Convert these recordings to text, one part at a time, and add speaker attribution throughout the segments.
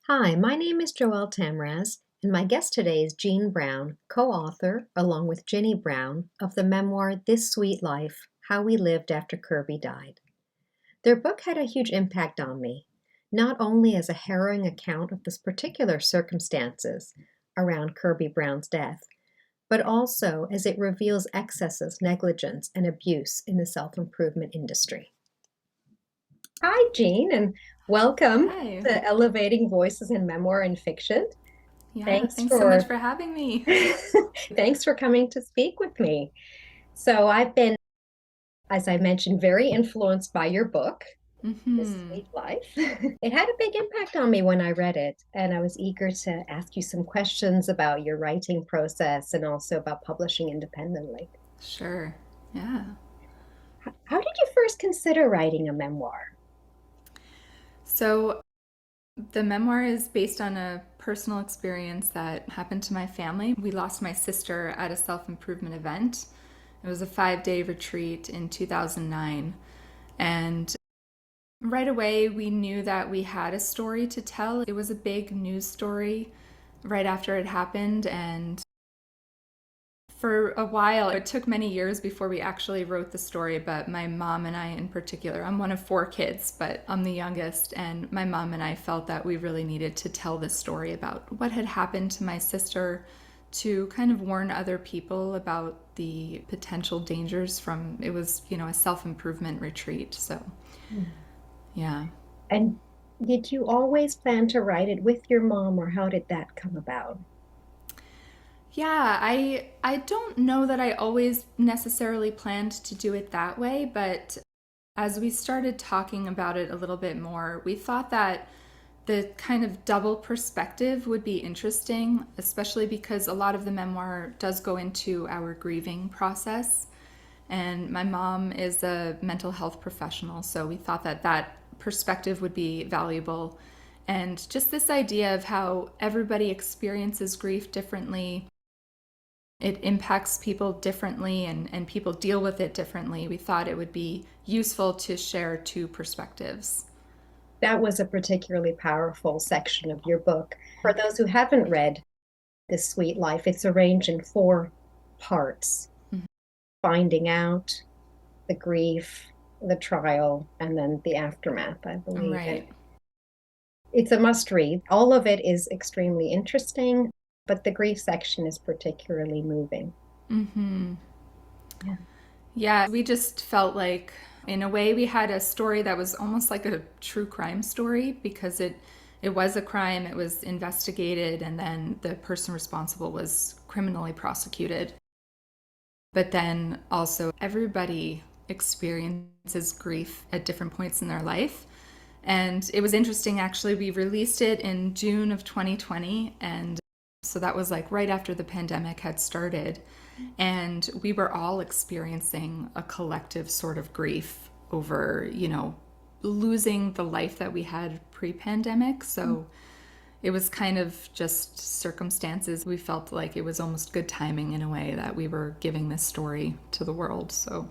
Speaker 1: Hi, my name is Joelle Tamraz, and my guest today is Jean Brown, co-author, along with Ginny Brown, of the memoir This Sweet Life: How We Lived After Kirby Died. Their book had a huge impact on me, not only as a harrowing account of the particular circumstances around Kirby Brown's death, but also as it reveals excesses, negligence, and abuse in the self-improvement industry. Hi, Jean, and welcome
Speaker 2: Hi.
Speaker 1: to Elevating Voices in Memoir and Fiction.
Speaker 2: Yeah,
Speaker 1: Thanks
Speaker 2: thanks so much
Speaker 1: for
Speaker 2: for having me.
Speaker 1: thanks for coming to speak with me. So I've been, as I mentioned, very influenced by your book, This
Speaker 2: Hmm.
Speaker 1: Sweet Life. It had a big impact on me when I read it, and I was eager to ask you some questions about your writing process and also about publishing independently.
Speaker 2: Sure. Yeah.
Speaker 1: How did you first consider writing a memoir?
Speaker 2: So the memoir is based on a personal experience that happened to my family. We lost my sister at a self improvement event. It was a 5 day retreat in 2009. And right away, we knew that we had a story to tell. It was a big news story right after it happened. And for a while, it took many years before we actually wrote the story, but my mom and I, in particular, I'm one of four kids, but I'm the youngest, and my mom and I felt that we really needed to tell this story about what had happened to my sister to kind of warn other people about the potential dangers from it was, a self-improvement retreat. So, yeah.
Speaker 1: And did you always plan to write it with your mom, or how did that come about?
Speaker 2: Yeah, I don't know that I always necessarily planned to do it that way, but as we started talking about it a little bit more, we thought that the kind of double perspective would be interesting, especially because a lot of the memoir does go into our grieving process. And my mom is a mental health professional, so we thought that that perspective would be valuable. And just this idea of how everybody experiences grief differently, it impacts people differently, and people deal with it differently. We thought it would be useful to share two perspectives.
Speaker 1: That was a particularly powerful section of your book. For those who haven't read This Sweet Life, it's arranged in four parts: finding out, the grief, the trial, and then the aftermath, I believe. And
Speaker 2: Right.
Speaker 1: it's a must read. All of it is extremely interesting, but the grief section is particularly moving. Yeah.
Speaker 2: Yeah, we just felt like, in a way, we had a story that was almost like a true crime story because it was a crime, it was investigated, and then the person responsible was criminally prosecuted. But then also, everybody experiences grief at different points in their life. And it was interesting, actually, we released it in June of 2020. And so that was like right after the pandemic had started. And we were all experiencing a collective sort of grief over, losing the life that we had pre pandemic. So it was kind of just circumstances. We felt like it was almost good timing in a way that we were giving this story to the world. So,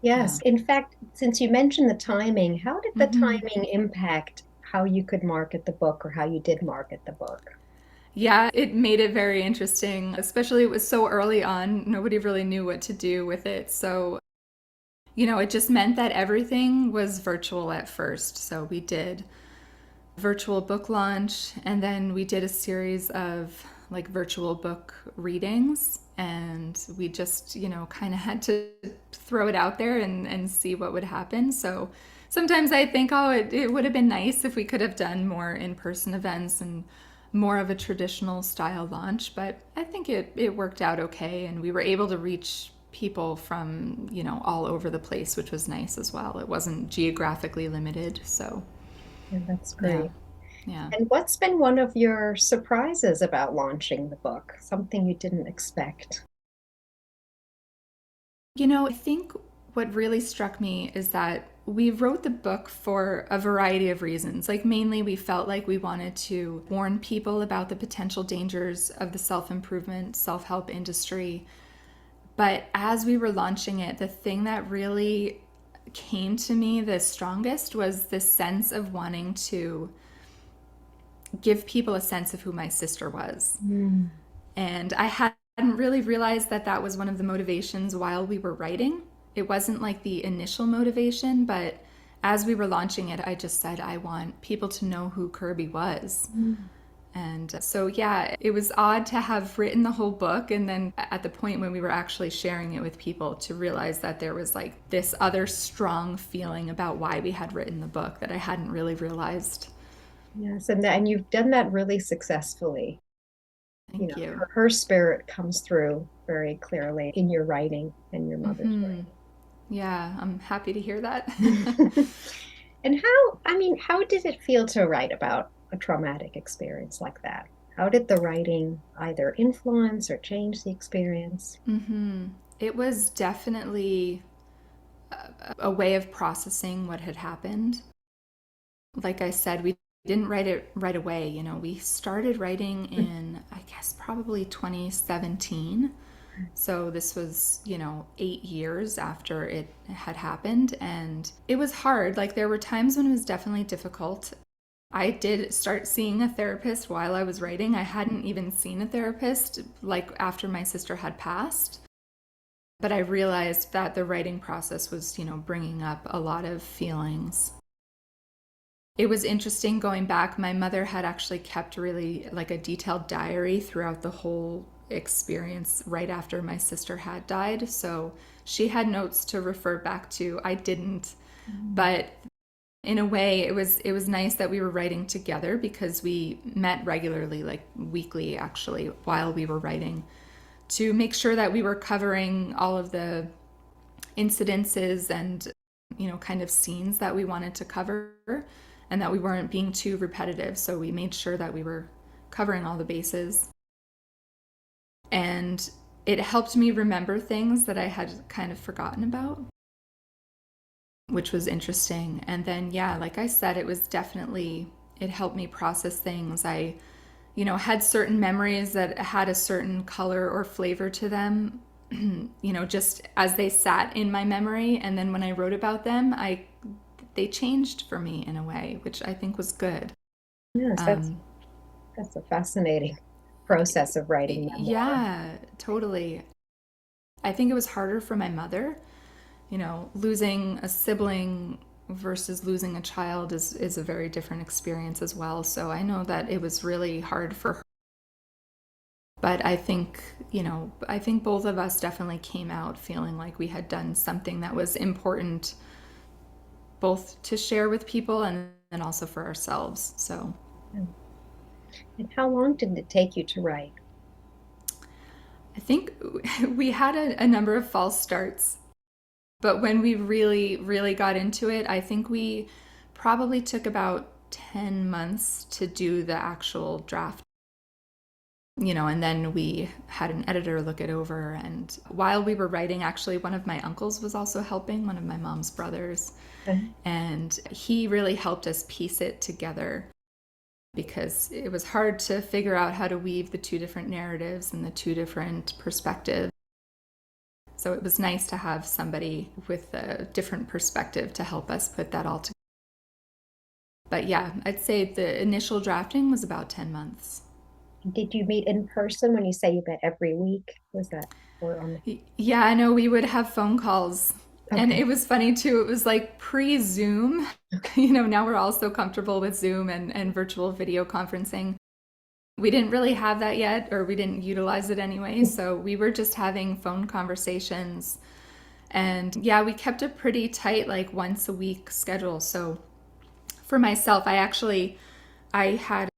Speaker 1: Yes.
Speaker 2: yeah.
Speaker 1: In fact, since you mentioned the timing, how did the timing impact how you could market the book or how you did market the book?
Speaker 2: Yeah, it made it very interesting, especially it was so early on. Nobody really knew what to do with it. So, it just meant that everything was virtual at first. So we did virtual book launch, and then we did a series of like virtual book readings, and we just kind of had to throw it out there and see what would happen. So sometimes I think, oh, it would have been nice if we could have done more in-person events and more of a traditional style launch, but I think it worked out okay, and we were able to reach people from all over the place, which was nice as well. It wasn't geographically limited. So
Speaker 1: Yeah, that's
Speaker 2: yeah.
Speaker 1: great.
Speaker 2: Yeah.
Speaker 1: And what's been one of your surprises about launching the book? Something you didn't expect?
Speaker 2: I think what really struck me is that we wrote the book for a variety of reasons. Like, mainly, we felt like we wanted to warn people about the potential dangers of the self improvement, self help industry. But as we were launching it, the thing that really came to me the strongest was this sense of wanting to give people a sense of who my sister was.
Speaker 1: Mm.
Speaker 2: And I hadn't really realized that that was one of the motivations while we were writing. It wasn't like the initial motivation, but as we were launching it, I just said, I want people to know who Kirby was.
Speaker 1: Mm.
Speaker 2: And so, yeah, it was odd to have written the whole book. And then at the point when we were actually sharing it with people, to realize that there was like this other strong feeling about why we had written the book that I hadn't really realized.
Speaker 1: Yes, and you've done that really successfully. You
Speaker 2: Thank
Speaker 1: know,
Speaker 2: you.
Speaker 1: her spirit comes through very clearly in your writing and your mother's
Speaker 2: Yeah, I'm happy to hear that.
Speaker 1: writing. And how did it feel to write about a traumatic experience like that? How did the writing either influence or change the experience?
Speaker 2: It was definitely a way of processing what had happened. Like I said, we didn't write it right away. You know, we started writing in, I guess, probably 2017. So this was, 8 years after it had happened. And it was hard. Like there were times when it was definitely difficult. I did start seeing a therapist while I was writing. I hadn't even seen a therapist like after my sister had passed. But I realized that the writing process was, bringing up a lot of feelings. It was interesting going back. My mother had actually kept really like a detailed diary throughout the whole experience right after my sister had died. So she had notes to refer back to. I didn't. But in a way it was nice that we were writing together because we met regularly, like weekly actually, while we were writing, to make sure that we were covering all of the incidences and kind of scenes that we wanted to cover, and that we weren't being too repetitive. So we made sure that we were covering all the bases. And it helped me remember things that I had kind of forgotten about, which was interesting. And then, yeah, like I said, it helped me process things. I, had certain memories that had a certain color or flavor to them, just as they sat in my memory. And then when I wrote about them, they changed for me in a way, which I think was good.
Speaker 1: Yes,
Speaker 2: Um,
Speaker 1: that's a fascinating process of writing memoir.
Speaker 2: yeah, totally. I think it was harder for my mother. Losing a sibling versus losing a child is a very different experience as well. So I know that it was really hard for her. But I think both of us definitely came out feeling like we had done something that was important, both to share with people and also for ourselves. So
Speaker 1: And how long did it take you to write?
Speaker 2: I think we had a number of false starts. But when we really, really got into it, I think we probably took about 10 months to do the actual draft. And then we had an editor look it over. And while we were writing, actually, one of my uncles was also helping, one of my mom's brothers.
Speaker 1: Okay.
Speaker 2: And he really helped us piece it together because it was hard to figure out how to weave the two different narratives and the two different perspectives. So it was nice to have somebody with a different perspective to help us put that all together. But yeah, I'd say the initial drafting was about 10 months.
Speaker 1: Did you meet in person when you say you met every week? Was that or on
Speaker 2: Yeah, I know we would have phone calls. And
Speaker 1: okay.
Speaker 2: it was funny too. It was like pre Zoom. Now we're all so comfortable with Zoom and virtual video conferencing. We didn't really have that yet, or we didn't utilize it anyway. So we were just having phone conversations. And yeah, we kept a pretty tight, like once a week schedule. So for myself, I had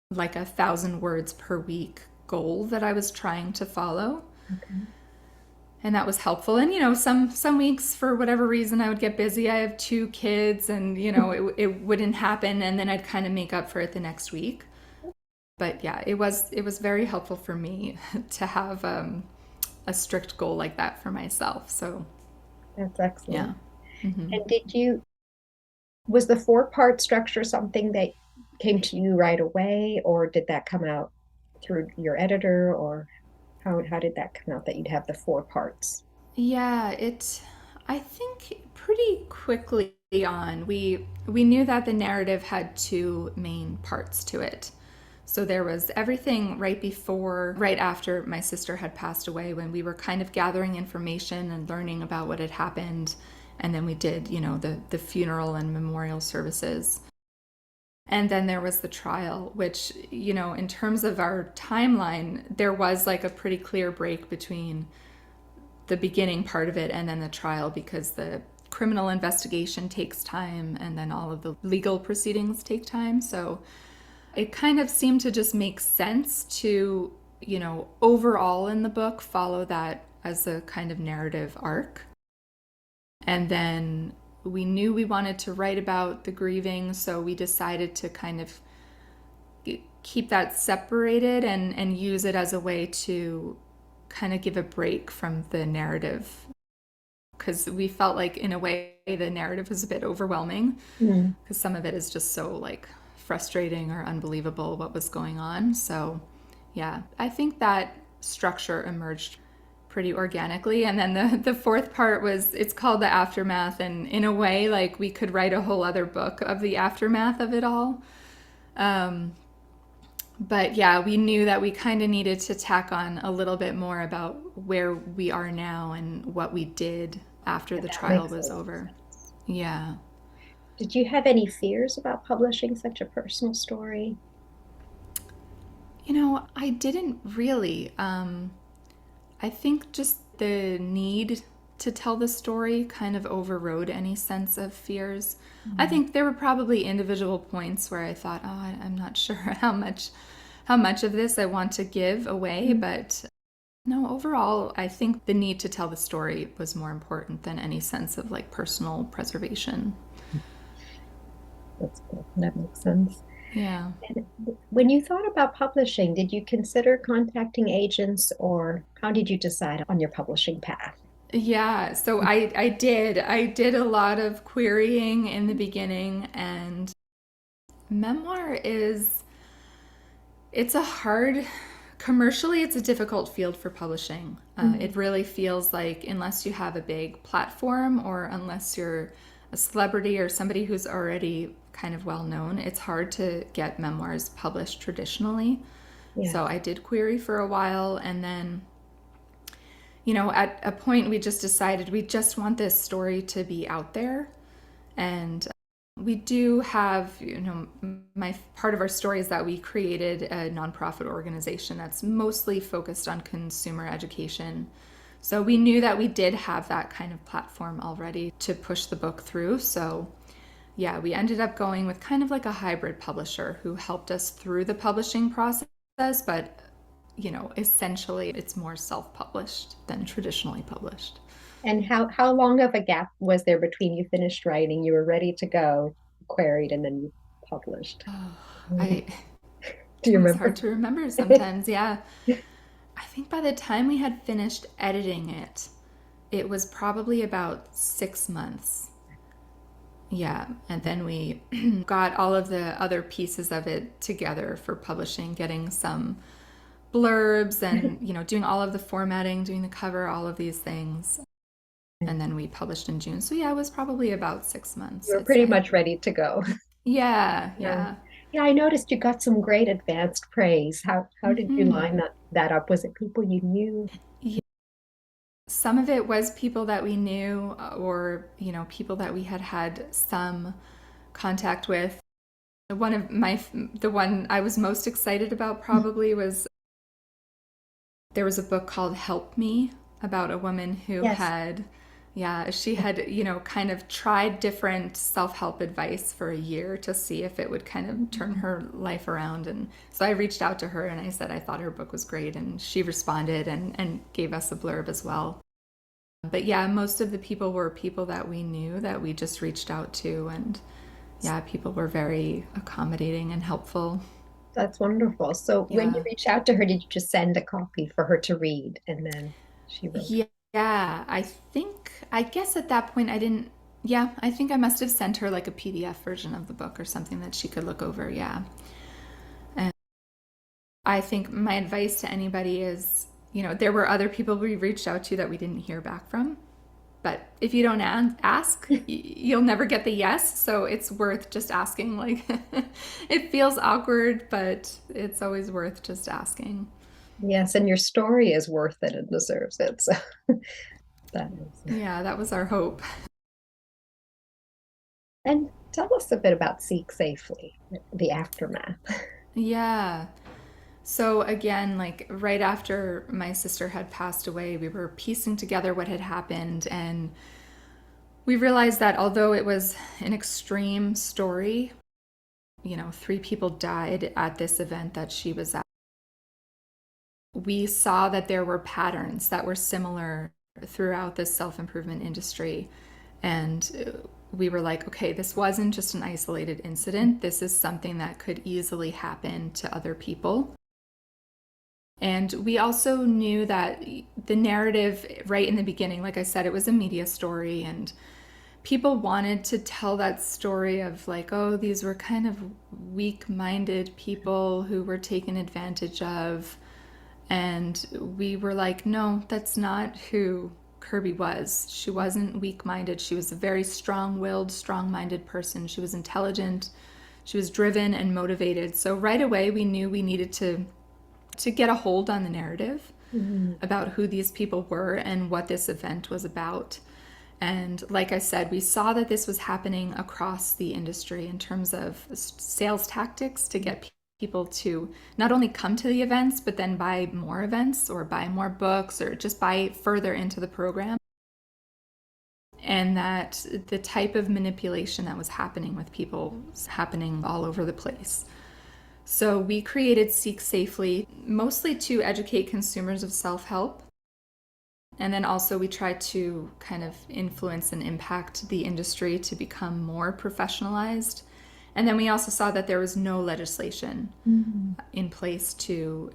Speaker 2: like 1,000 words per week goal that I was trying to follow.
Speaker 1: Okay.
Speaker 2: And that was helpful. And some weeks for whatever reason I would get busy. I have two kids, and it wouldn't happen, and then I'd kind of make up for it the next week. But yeah, it was very helpful for me to have a strict goal like that for myself. So
Speaker 1: That's
Speaker 2: yeah.
Speaker 1: excellent.
Speaker 2: Hmm.
Speaker 1: And was the four-part structure something that came to you right away, or did that come out through your editor, or how did that come out that you'd have the four parts?
Speaker 2: Yeah, I think pretty quickly. on, we knew that the narrative had two main parts to it. So there was everything right after my sister had passed away, when we were kind of gathering information and learning about what had happened. And then we did, the funeral and memorial services. And then there was the trial, which, in terms of our timeline, there was like a pretty clear break between the beginning part of it and then the trial, because the criminal investigation takes time and then all of the legal proceedings take time. So it kind of seemed to just make sense to, overall in the book, follow that as a kind of narrative arc. And then we knew we wanted to write about the grieving, so we decided to kind of keep that separated and use it as a way to kind of give a break from the narrative, because we felt like, in a way, the narrative was a bit overwhelming, because some of it is just so like frustrating or unbelievable what was going on. So yeah, I think that structure emerged pretty organically. And then the fourth part was, it's called the aftermath, and in a way, like, we could write a whole other book of the aftermath of it all. But yeah, we knew that we kind of needed to tack on a little bit more about where we are now and what we did after the trial was over. Yeah.
Speaker 1: Did you have any fears about publishing such a personal story?
Speaker 2: I didn't really. I think just the need to tell the story kind of overrode any sense of fears. I think there were probably individual points where I thought, oh, I'm not sure how much of this I want to give away, but no, overall, I think the need to tell the story was more important than any sense of like personal preservation.
Speaker 1: That's good. That makes sense.
Speaker 2: Yeah.
Speaker 1: And when you thought about publishing, did you consider contacting agents, or how did you decide on your publishing path?
Speaker 2: Yeah, so I did. I did a lot of querying in the beginning, and memoir it's a hard, commercially, it's a difficult field for publishing. It really feels like, unless you have a big platform or unless you're a celebrity or somebody who's already kind of well known, it's hard to get memoirs published traditionally.
Speaker 1: Yeah.
Speaker 2: So I did query for a while, and then, at a point we just decided we just want this story to be out there. And we do have, my part of our story is that we created a nonprofit organization that's mostly focused on consumer education. So we knew that we did have that kind of platform already to push the book through. So yeah, we ended up going with kind of like a hybrid publisher who helped us through the publishing process, but essentially it's more self-published than traditionally published.
Speaker 1: And how long of a gap was there between you finished writing, you were ready to go, queried, and then you published?
Speaker 2: Oh,
Speaker 1: Do
Speaker 2: I
Speaker 1: you
Speaker 2: it's hard
Speaker 1: remember?
Speaker 2: to remember sometimes. Yeah. I think by the time we had finished editing it, it was probably about 6 months. Yeah. And then we got all of the other pieces of it together for publishing, getting some blurbs and, doing all of the formatting, doing the cover, all of these things. And then we published in June. So yeah, it was probably about 6 months,
Speaker 1: You were
Speaker 2: I'd
Speaker 1: pretty
Speaker 2: say.
Speaker 1: much ready to go.
Speaker 2: Yeah,
Speaker 1: Yeah.
Speaker 2: yeah.
Speaker 1: Yeah, I noticed you got some great advanced praise. How did you line that up? Was it people you knew?
Speaker 2: Yeah. Some of it was people that we knew, or, people that we had had some contact with. The one I was most excited about probably was, there was a book called Help Me, about a woman who
Speaker 1: Yes.
Speaker 2: had, yeah, she had, kind of tried different self-help advice for a year to see if it would kind of turn her life around. And so I reached out to her and I said I thought her book was great, and she responded and gave us a blurb as well. But yeah, most of the people were people that we knew, that we just reached out to, and yeah, people were very accommodating and helpful.
Speaker 1: That's wonderful. So when you
Speaker 2: Yeah.
Speaker 1: reached out to her, did you just send a copy for her to read and then she wrote?
Speaker 2: Yeah, I guess at that point I didn't, yeah, I think I must have sent her like a PDF version of the book or something that she could look over. Yeah. And I think my advice to anybody is, there were other people we reached out to that we didn't hear back from. But if you don't ask, you'll never get the yes. So it's worth just asking. Like, it feels awkward, but it's always worth just asking.
Speaker 1: Yes, and your story is worth it and deserves it. So that is.
Speaker 2: Yeah, that was our hope.
Speaker 1: And tell us a bit about Seek Safely, the aftermath.
Speaker 2: Yeah. So again, like right after my sister had passed away, we were piecing together what had happened, and we realized that although it was an extreme story, 3 people died at this event that she was at. We saw that there were patterns that were similar throughout the self-improvement industry. And we were like, okay, this wasn't just an isolated incident. This is something that could easily happen to other people. And we also knew that the narrative right in the beginning, like I said, it was a media story, and people wanted to tell that story of like, oh, these were kind of weak-minded people who were taken advantage of. And we were like, no, that's not who Kirby was. She wasn't weak-minded. She was a very strong-willed, strong-minded person. She was intelligent. She was driven and motivated. So right away we knew we needed to get a hold on the narrative
Speaker 1: Mhm.
Speaker 2: about who these people were and what this event was about. And like I said, we saw that this was happening across the industry in terms of sales tactics to get people to not only come to the events, but then buy more events or buy more books or just buy further into the program. And that the type of manipulation that was happening with people was happening all over the place. So we created Seek Safely mostly to educate consumers of self-help. And then also we try to kind of influence and impact the industry to become more professionalized. And then we also saw that there was no legislation
Speaker 1: Mhm.
Speaker 2: in place to,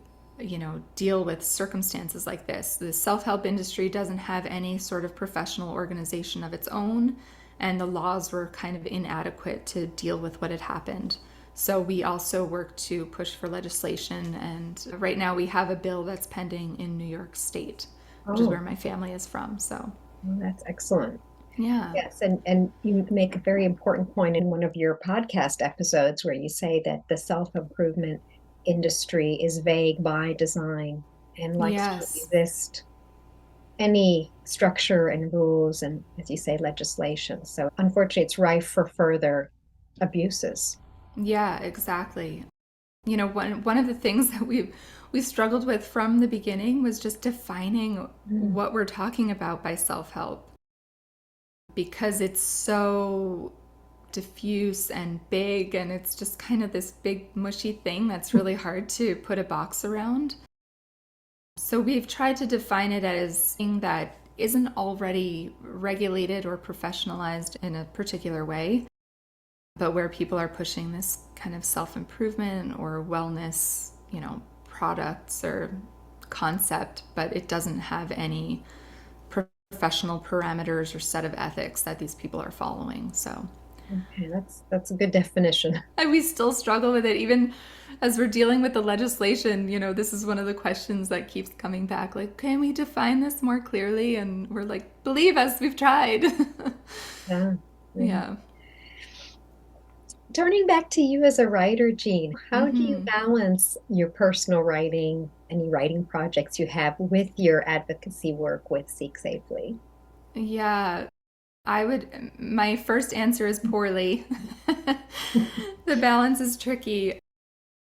Speaker 2: deal with circumstances like this. The self-help industry doesn't have any sort of professional organization of its own, and the laws were kind of inadequate to deal with what had happened. So we also work to push for legislation, and right now we have a bill that's pending in New York State, which is where
Speaker 1: Oh,
Speaker 2: my family is from. So,
Speaker 1: well, that's excellent.
Speaker 2: yeah.
Speaker 1: Yes, and you make a very important point in one of your podcast episodes where you say that the self-improvement industry is vague by design and likes to
Speaker 2: Yes.
Speaker 1: resist any structure and rules and, as you say, legislation. So unfortunately, it's rife for further abuses.
Speaker 2: Yeah, exactly. One of the things that we struggled with from the beginning was just defining
Speaker 1: Mm.
Speaker 2: what we're talking about by self-help, because it's so diffuse and big, and it's just kind of this big mushy thing that's really hard to put a box around. So we've tried to define it as something that isn't already regulated or professionalized in a particular way, but where people are pushing this kind of self-improvement or wellness, products or concept, but it doesn't have any professional parameters or set of ethics that these people are following. So
Speaker 1: Okay, that's a good definition.
Speaker 2: and we still struggle with it even as we're dealing with the legislation. This is one of the questions that keeps coming back, like, can we define this more clearly? And we're like, believe us, we've tried.
Speaker 1: Yeah. Yeah.
Speaker 2: Yeah.
Speaker 1: Turning back to you as a writer, Jean, how do you
Speaker 2: Mm-hmm.
Speaker 1: balance your personal writing, any writing projects you have with your advocacy work with Seek Safely?
Speaker 2: Yeah. My first answer is poorly. The balance is tricky.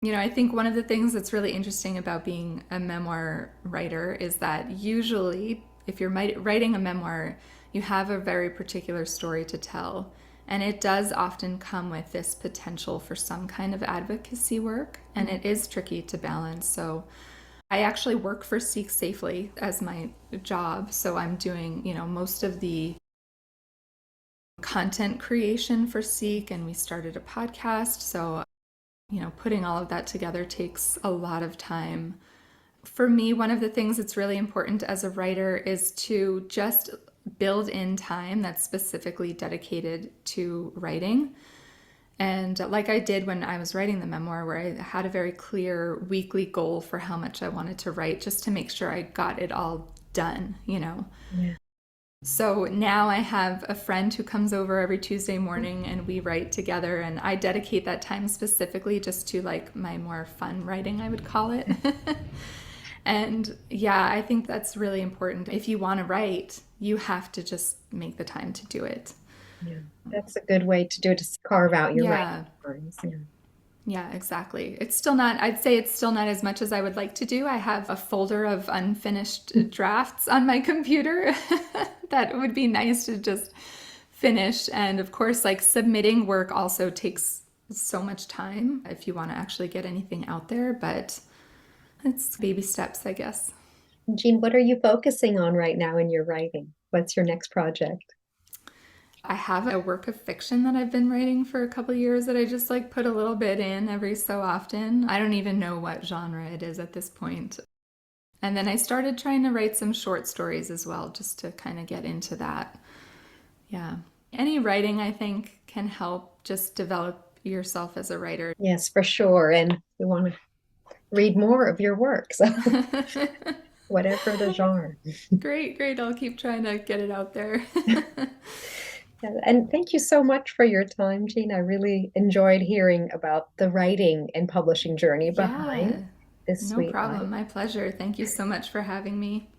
Speaker 2: I think one of the things that's really interesting about being a memoir writer is that usually, if you're writing a memoir, you have a very particular story to tell. And it does often come with this potential for some kind of advocacy work, and it is tricky to balance. So I actually work for Seek Safely as my job. So I'm doing, most of the content creation for Seek, and we started a podcast. So putting all of that together takes a lot of time. For me, one of the things that's really important as a writer is to just build in time that's specifically dedicated to writing. And like I did when I was writing the memoir, where I had a very clear weekly goal for how much I wanted to write, just to make sure I got it all done.
Speaker 1: Yeah.
Speaker 2: So now I have a friend who comes over every Tuesday morning and we write together, and I dedicate that time specifically just to like my more fun writing, I would call it. And yeah, I think that's really important. If you want to write, you have to just make the time to do it.
Speaker 1: Yeah, that's a good way to do it, to carve out your writing
Speaker 2: Yeah,
Speaker 1: times. Yeah.
Speaker 2: yeah, exactly. It's still not, I'd say it's still not as much as I would like to do. I have a folder of unfinished drafts on my computer that would be nice to just finish. And of course, like submitting work also takes so much time if you want to actually get anything out there, but it's baby steps, I guess.
Speaker 1: Jean, what are you focusing on right now in your writing? What's your next project?
Speaker 2: I have a work of fiction that I've been writing for a couple years that I just like put a little bit in every so often. I don't even know what genre it is at this point. And then I started trying to write some short stories as well, just to kind of get into that. Yeah. Any writing, I think, can help just develop yourself as a writer.
Speaker 1: Yes, for sure. And we want to read more of your work. So whatever the genre.
Speaker 2: Great, great. I'll keep trying to get it out there.
Speaker 1: Yeah, and thank you so much for your time, Jean. I really enjoyed hearing about the writing and publishing journey behind
Speaker 2: Yeah,
Speaker 1: This
Speaker 2: no
Speaker 1: Sweet Life.
Speaker 2: problem. My pleasure. Thank you so much for having me.